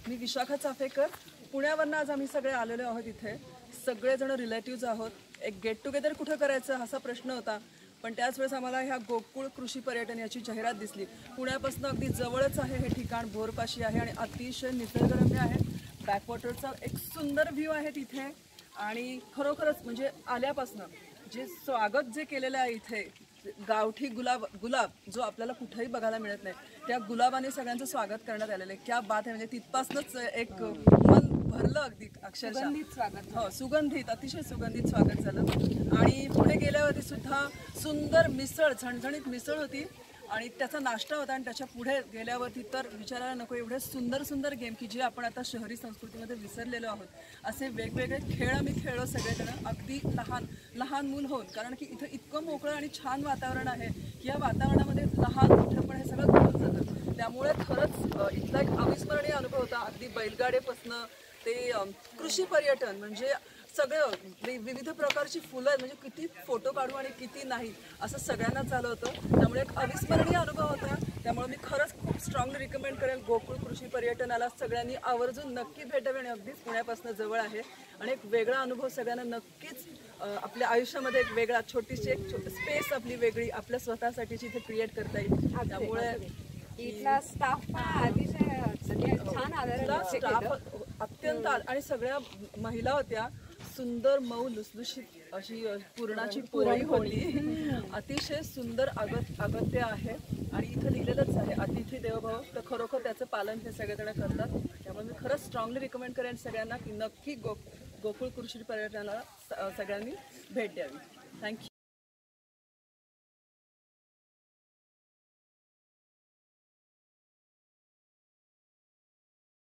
मी विशाखा चाफेकर, पुण्यावरून आज आम्ही सगळे आलेलो आहोत इथे. सगळेजण रिलेटिव्ज आहोत. एक गेट टुगेदर कुठं करायचं असा प्रश्न होता, पण त्याच वेळेस आम्हाला ह्या गोकुळ कृषी पर्यटन याची जाहिरात दिसली. पुण्यापासून अगदी जवळच आहे हे ठिकाण, भोरपाशी आहे आणि अतिशय निसर्गरम्य आहे. बॅकवॉटरचा एक सुंदर व्ह्यू आहे तिथे आणि खरोखरच म्हणजे आल्यापासून जे स्वागत जे केलेलं आहे इथे, गावठी गुलाब जो आपल्याला कुठेही बघायला मिळत नाही, त्या गुलाबाने सगळ्यांचं स्वागत करण्यात आलेलं आहे. क्या बात आहे. म्हणजे तिथपासूनच एक मन भरलं अगदी अक्षरशः. स्वागत. हो, सुगंधित, अतिशय सुगंधित स्वागत झालं. आणि पुढे गेल्यावरती सुद्धा सुंदर मिसळ, झणझणीत मिसळ होती आणि त्याचा नाश्ता होता. आणि त्याच्या पुढे गेल्यावरती तर विचारायला नको एवढे सुंदर सुंदर गेम की जे आपण आता शहरी संस्कृतीमध्ये विसरलेलो आहोत. असे वेगवेगळे खेळ आम्ही खेळलो सगळेजण, अगदी लहान लहान मूल होऊन, कारण की इथं इतकं मोकळं आणि छान वातावरण आहे की या वातावरणामध्ये लहान मोठं पण हे सगळं घडून जातं. त्यामुळे खरंच इथला एक अविस्मरणीय अनुभव होता. अगदी बैलगाडेपासनं ते कृषी पर्यटन, म्हणजे सगळं विविध प्रकारची फुलं, म्हणजे किती फोटो काढू आणि किती नाही असं सगळ्यांना झालं होतं. त्यामुळे एक अविस्मरणीय अनुभव होता. त्यामुळे मी खरंच खूप स्ट्रॉंगली रिकमेंड करेल गोकुळ कृषी पर्यटनाला. सगळ्यांनी आवर्जून नक्की भेट द्यावी आणि अगदीच पुण्यापासून जवळ आहे आणि एक वेगळा अनुभव सगळ्यांना नक्कीच आपल्या आयुष्यामध्ये एक वेगळा छोटीशी एक स्पेस आपली वेगळी आपल्या स्वतःसाठीची इथे क्रिएट करता येईल. त्यामुळे इथला स्टाफ छान अत्यंत आणि सगळ्या महिला होत्या. सुंदर मऊ लुसलुशीत अशी पुरणाची पोळी होती. अतिशय सुंदर अगत्य आहे आणि इथं लिहिलेलंच आहे अतिथी देवो भव. तर खरोखर त्याचं पालन हे सगळेजण करतात. त्यामुळे मी खरंच स्ट्रॉंगली रिकमेंड करेन सगळ्यांना की नक्की गोकुळ कृषी पर्यटनाला सगळ्यांनी भेट द्यावी. थँक्यू.